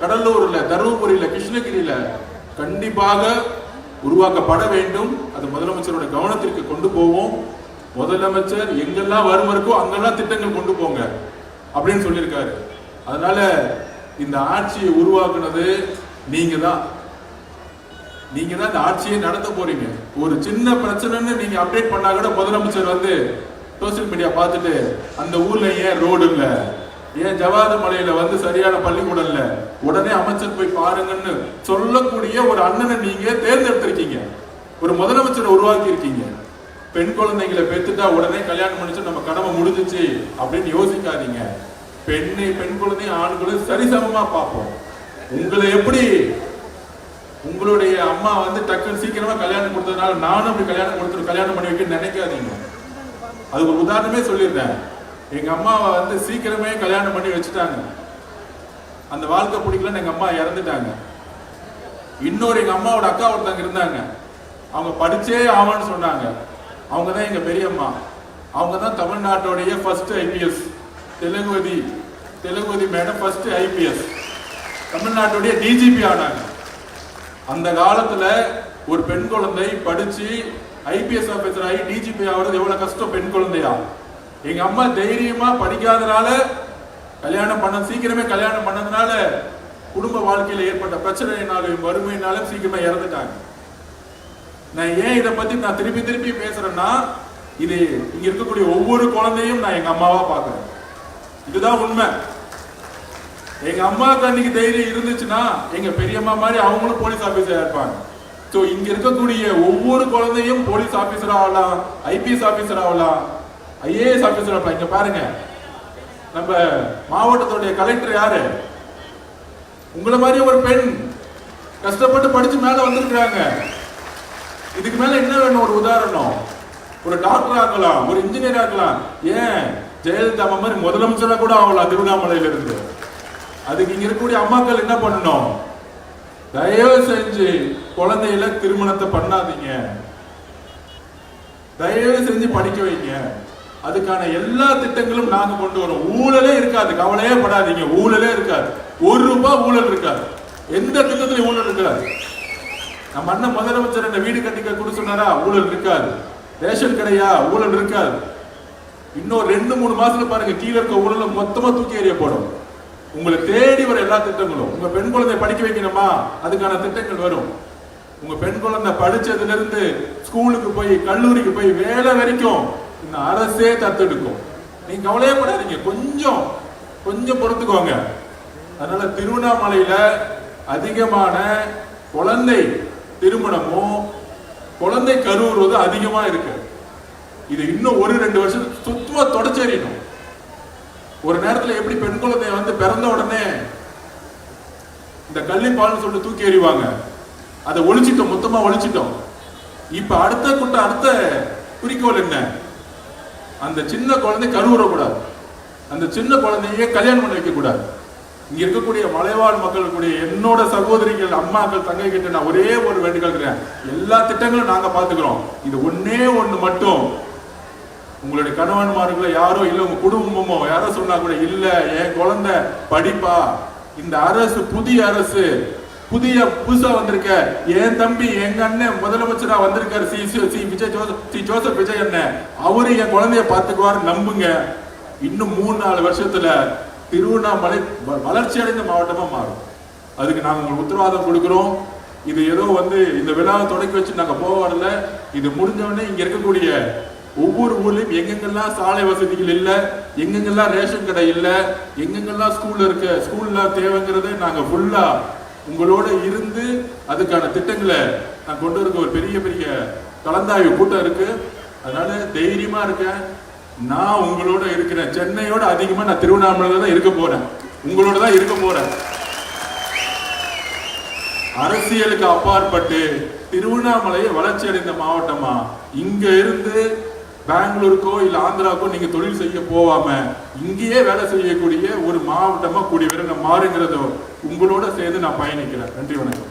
கடலூர்ல, தருமபுரியில, கிருஷ்ணகிரியில கண்டிப்பாக உருவாக்கப்பட வேண்டும். அது முதலமைச்சரோட கவனத்திற்கு கொண்டு போவோம். முதலமைச்சர் எங்கெல்லாம் வரும் இருக்கோ அங்கெல்லாம் திட்டங்கள் கொண்டு போங்க அப்படின்னு சொல்லியிருக்காரு. அதனால இந்த ஆட்சியை உருவாக்குனது நீங்க தான் இந்த ஆட்சியை நடத்த போறீங்க. ஒரு சின்ன பிரச்சனைன்னு நீங்க அப்டேட் பண்ணா கூட முதலமைச்சர் வந்து சோசியல் மீடியா பார்த்துட்டு அந்த ஊர்ல ஏன் ரோடு இல்ல, ஏன் ஜவாத மலையில வந்து சரியான பள்ளிக்கூடம் இல்ல, உடனே அமைச்சர் போய் பாருங்கன்னு சொல்லக்கூடிய ஒரு அண்ணனை நீங்க தேர்ந்தெடுத்திருக்கீங்க, ஒரு முதலமைச்சரை உருவாக்கி இருக்கீங்க. பெண் குழந்தைங்களை பெற்றுட்டா உடனே கல்யாணம் பண்ணிச்சு நம்ம கடமை முடிஞ்சிச்சு அப்படின்னு யோசிக்காதீங்க. பெண் குழந்தை ஆண் குழந்தை சரிசமமா பார்ப்போம். உங்களை எப்படி உங்களுடைய அம்மா வந்து டக்குன்னு சீக்கிரமா கல்யாணம் கொடுத்ததுனால நானும் அப்படி கல்யாணம் பண்ணி வைக்க நினைக்காதீங்க. அது ஒரு உதாரணமே சொல்லியிருந்தேன். எங்க அம்மாவை வந்து சீக்கிரமே கல்யாணம் பண்ணி வச்சுட்டாங்க. அந்த வாழ்க்கை பிடிக்கலன்னு எங்க அம்மா இறந்துட்டாங்க. இன்னொரு எங்க அம்மாவோட அக்கா ஒருத்தங்க இருந்தாங்க, அவங்க படிச்சே ஆவான்னு சொன்னாங்க. அவங்க தான் எங்க பெரியம்மா. அவங்க தான் தமிழ்நாட்டோடைய ஃபர்ஸ்ட் ஐபிஎஸ், தெலுங்குவதி மேடம் ஃபர்ஸ்ட் ஐபிஎஸ், தமிழ்நாட்டுடைய டிஜிபி ஆனாங்க. அந்த காலத்துல ஒரு பெண் குழந்தை படிச்சு ஐபிஎஸ் ஆபீசர் ஆகி டிஜிபி ஆகிறது எவ்வளவு கஷ்டம் பெண் குழந்தையா. எங்க அம்மா தைரியமா படிக்காதனால சீக்கிரமே கல்யாணம் பண்ணதுனால குடும்ப வாழ்க்கையில ஏற்பட்ட பிரச்சனைனாலும் வறுமையினாலும் சீக்கிரமா இறந்துட்டாங்க. நான் ஏன் இதை பத்தி நான் திருப்பி பேசுறேன்னா, இது இங்க இருக்கக்கூடிய ஒவ்வொரு குழந்தையும் நான் எங்க அம்மாவா பாக்குறேன். இதுதான் உண்மை. எங்க அம்மாவுக்கு அன்னைக்கு தைரியம் இருந்துச்சுன்னா எங்க பெரியம்மா மாதிரி அவங்களும் போலீஸ் ஆபீசரா இருப்பாங்க. சோ இங்க இருக்கக்கூடிய ஒவ்வொரு குழந்தையும் போலீஸ் ஆபீசர் ஆகலாம், ஐபிஎஸ் ஆபீசர் ஆகலாம், ஐஏஎஸ் ஆபீசர் ஆகலாம். இங்க பாருங்க, நம்ம மாவட்டத்துடைய கலெக்டர் யாரு? உங்களை மாதிரி ஒரு பெண் கஷ்டப்பட்டு படிச்சு மேல வந்திருக்கிறாங்க. இதுக்கு மேல என்ன வேணும்? ஒரு உதாரணம், ஒரு டாக்டர் ஆகலாம், ஒரு இன்ஜினியர் ஆகலாம், ஏன் ஜெயலலிதா மாதிரி முதலமைச்சரா கூட ஆகலாம் திருவண்ணாமலையில இருந்து. அதுக்கு இங்க இருக்கக்கூடிய அம்மாக்கள் என்ன பண்ணணும்? தயவு செஞ்சு குழந்தையில திருமணத்தை பண்ணாதீங்க, தயவு செஞ்சு படிக்க வைங்க. அதுக்கான எல்லா திட்டங்களும் நாங்க கொண்டு வரோம். ஊழலே இருக்காது, கவலையே படாதீங்க. ஊழலே இருக்காது, ₹1 ஊழல் இருக்காது, எந்த திட்டத்திலும் ஊழல் இருக்காது. நம்ம அண்ணன் முதலமைச்சர் இந்த வீடு கட்டிக்க கொடு சொன்னாரா? ஊழல் இருக்காது. ரேஷன் கடையா? ஊழல் இருக்காது. இன்னும் 2-3 மாசத்துல பாருங்க, கீழே இருக்க ஊழல மொத்தமா தூக்கி எறிய போடும். உங்களை தேடி வர எல்லா திட்டங்களும். உங்க பெண் குழந்தை படிக்க வைக்கணுமா? அதுக்கான திட்டங்கள் வரும். உங்க பெண் குழந்தை படிச்சதுல இருந்து ஸ்கூலுக்கு போய் கல்லூரிக்கு போய் வேலை வரைக்கும் இந்த அரசே தத்தெடுக்கும். நீங்க கவலையப்படாதீங்க, கொஞ்சம் பொறுத்துக்கோங்க. அதனால திருவண்ணாமலையில அதிகமான குழந்தை திருமணமும் குழந்தை கருவுறுவது அதிகமா இருக்கு. இது இன்னும் 1-2 வருஷம் சுத்தமா தொடச்சேறிடும். ஒரு நேரத்தில் எப்படி பெண் குழந்தைய வந்து பிறந்த உடனே இந்த கள்ளிப்பால்னு சொல்லிட்டு தூக்கி எறிவாங்க, அதை ஒழிச்சிட்டோம், மொத்தமா ஒழிச்சிட்டோம். இப்ப அடுத்த குறிக்கோள் என்ன? அந்த சின்ன குழந்தை கருவுறக்கூடாது, அந்த சின்ன குழந்தைய கல்யாணம் பண்ணி வைக்க கூடாது. இங்க இருக்கக்கூடிய மலைவாழ் மக்களுடைய என்னோட சகோதரிகள், அம்மாக்கள், தங்கை கிட்ட நான் ஒரே ஒரு வேண்டுகோள், எல்லா திட்டங்களும் நாங்க பாத்துக்கிறோம். இது ஒன்னே ஒண்ணு மட்டும், உங்களுடைய கணவன்மார்களோ யாரோ இல்ல உங்க குடும்பமோ யாரோ சொன்னா கூட இல்ல என் குழந்தை படிப்பா, இந்த அரசு புதுசா வந்திருக்க என் தம்பி எங்க அண்ணன் முதலமைச்சரா வந்திருக்காரு ஜோசப் விஜய் அண்ணன், அவரு என் குழந்தைய பாத்துக்குவாரு, நம்புங்க. இன்னும் 3-4 வருஷத்துல திருவண்ணாமலை வளர்ச்சி அடைந்த மாவட்டமா மாறும். அதுக்கு நாங்க உங்களுக்கு உத்தரவாதம் கொடுக்கிறோம். இது ஏதோ வந்து இந்த விழாவை தொடக்கி வச்சு நாங்க போக வரல. இது முடிஞ்சவொடனே இங்க இருக்கக்கூடிய ஒவ்வொரு ஊர்லயும் எங்கெங்கெல்லாம் சாலை வசதிகள் இல்ல, எங்கெங்கெல்லாம் ரேஷன் கடை இல்ல, எங்கெங்கெல்லாம் ஸ்கூல்ல தேவைங்கிறத நாங்க ஃபுல்லா உங்களோட இருந்து அதுக்கான திட்டங்களை நான் கொண்டு இருக்க ஒரு பெரிய கலந்தாய்வு கூட்டம் இருக்கு. அதனால தைரியமா இருக்கேன். நான் உங்களோட இருக்கிறேன். சென்னையோட அதிகமா நான் திருவண்ணாமலையில தான் இருக்க போறேன், உங்களோட தான் இருக்க போறேன். அரசியலுக்கு அப்பாற்பட்டு திருவண்ணாமலையை வளர்ச்சி அடைந்த மாவட்டமா இங்க இருந்து பெங்களூருக்கோ இல்ல ஆந்திராவுக்கோ நீங்க தொழில் செய்ய போவாம இங்கேயே வேலை செய்யக்கூடிய ஒரு மாவட்டமா கூடிய விரைவில் மாறுங்கிறதோ உங்களோட சேர்ந்து நான் பயணிக்கிறேன். நன்றி, வணக்கம்.